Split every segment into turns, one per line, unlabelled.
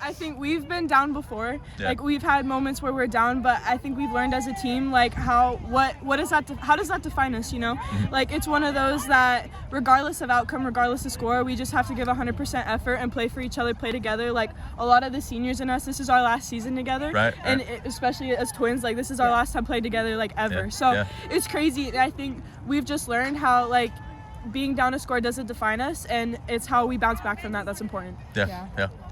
I think we've been down before. Yeah. Like we've had moments where we're down, but I think we've learned as a team like how does that define us, you know? Mm-hmm. Like it's one of those that regardless of outcome, regardless of score, we just have to give 100% effort and play for each other, play together. Like a lot of the seniors in us, this is our last season together.
Right.
And especially as twins, like this is our last time played together like ever. Yeah. So it's crazy. I think we've just learned how like being down a score doesn't define us, and it's how we bounce back from that that's important.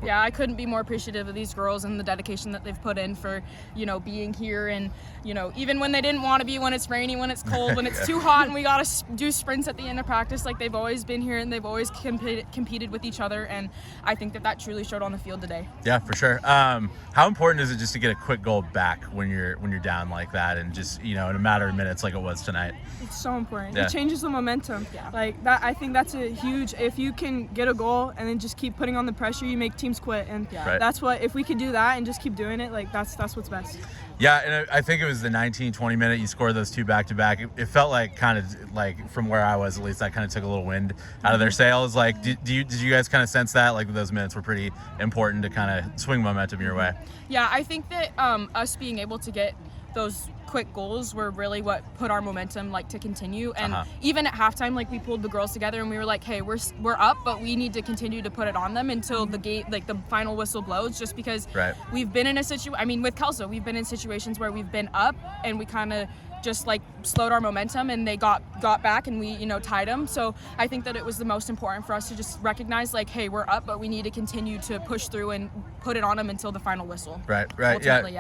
Yeah, I couldn't be more appreciative of these girls and the dedication that they've put in for, you know, being here, and, you know, even when they didn't want to be, when it's rainy, when it's cold, when it's too hot and we got to do sprints at the end of practice, like they've always been here and they've always competed with each other, and I think that truly showed on the field today.
Yeah, for sure. How important is it just to get a quick goal back when you're down like that, and just, you know, in a matter of minutes like it was tonight?
It's so important. It changes the momentum. Like that, I think that's a huge, if you can get a goal and then just keep putting on the pressure, you make teams quit, and that's what, if we could do that and just keep doing it, like that's what's best.
Yeah, and I think it was the 19-20 minute you scored those two back-to-back. It felt like kind of like, from where I was at least, that kind of took a little wind out of their sails. Like, did you guys kind of sense that? Like, those minutes were pretty important to kind of swing momentum your way?
Yeah, I think that us being able to get those quick goals were really what put our momentum like to continue, and even at halftime, like we pulled the girls together and we were like, hey, we're up, but we need to continue to put it on them until the game, like the final whistle blows, just because we've been in a situation, I mean with Kelso, we've been in situations where we've been up and we kind of just like slowed our momentum, and they got back and we, you know, tied them. So I think that it was the most important for us to just recognize like, hey, we're up, but we need to continue to push through and put it on them until the final whistle.
Right.
Ultimately,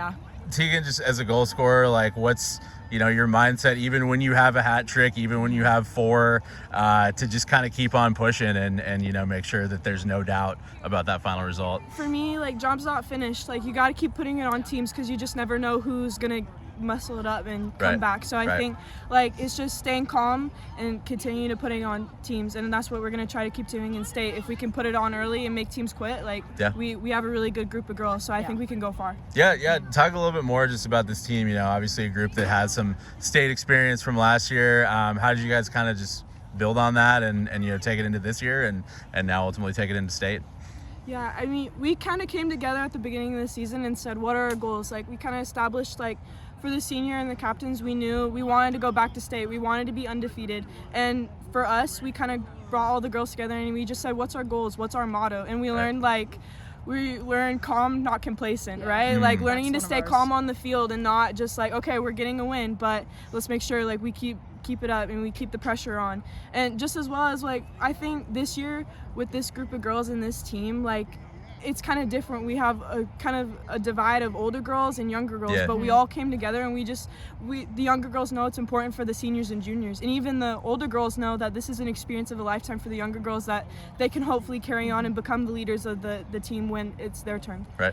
Teaghan, just as a goal scorer, like what's, you know, your mindset, even when you have a hat trick, even when you have 4, to just kind of keep on pushing and, you know, make sure that there's no doubt about that final result?
For me, like, job's not finished. Like, you got to keep putting it on teams because you just never know who's going to muscle it up and come back. So I think like it's just staying calm and continuing to putting on teams, and that's what we're going to try to keep doing in state. If we can put it on early and make teams quit, like we have a really good group of girls, so I think we can go far.
Talk a little bit more just about this team. You know, obviously a group that has some state experience from last year. How did you guys kind of just build on that and you know, take it into this year and now ultimately take it into state?
Yeah, I mean, we kind of came together at the beginning of the season and said, what are our goals? Like, we kind of established, like, for the senior and the captains, we knew we wanted to go back to state. We wanted to be undefeated. And for us, we kind of brought all the girls together and we just said, what's our goals? What's our motto? And we learned, like, we learned calm, not complacent, right? Like, learning to stay calm on the field and not just like, okay, we're getting a win, but let's make sure, like, we keep it up and we keep the pressure on. And just as well as, like, I think this year with this group of girls and this team, like, it's kind of different. We have a kind of a divide of older girls and younger girls, but we all came together and the younger girls know it's important for the seniors and juniors, and even the older girls know that this is an experience of a lifetime for the younger girls, that they can hopefully carry on and become the leaders of the team when it's their turn. Right.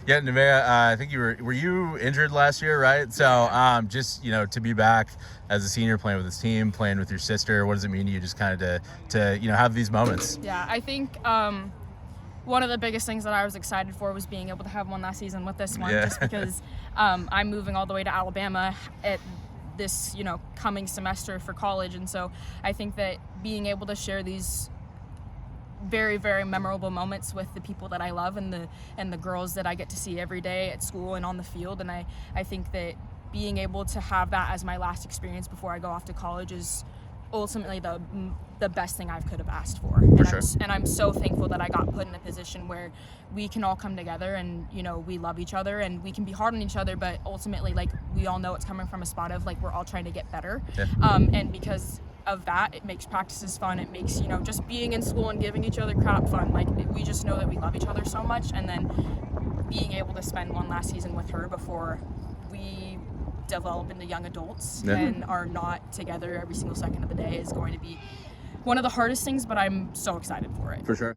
Yeah, Nevaeh, I think were you injured last year, right? So just, you know, to be back as a senior playing with this team, playing with your sister, what does it mean to you just kind of to you know, have these moments?
Yeah, I think one of the biggest things that I was excited for was being able to have one last season with this one, just because I'm moving all the way to Alabama at this, you know, coming semester for college. And so I think that being able to share these very, very memorable moments with the people that I love and the girls that I get to see every day at school and on the field. And I think that being able to have that as my last experience before I go off to college is ultimately the best thing I could have asked for. And I'm so thankful that I got put in a position where we can all come together and, you know, we love each other and we can be hard on each other, but ultimately, like, we all know it's coming from a spot of, like, we're all trying to get better. And because of that, it makes practices fun. It makes, you know, just being in school and giving each other crap fun. Like, we just know that we love each other so much, and then being able to spend one last season with her before we develop into young adults and are not together every single second of the day is going to be one of the hardest things, but I'm so excited for it.
For sure.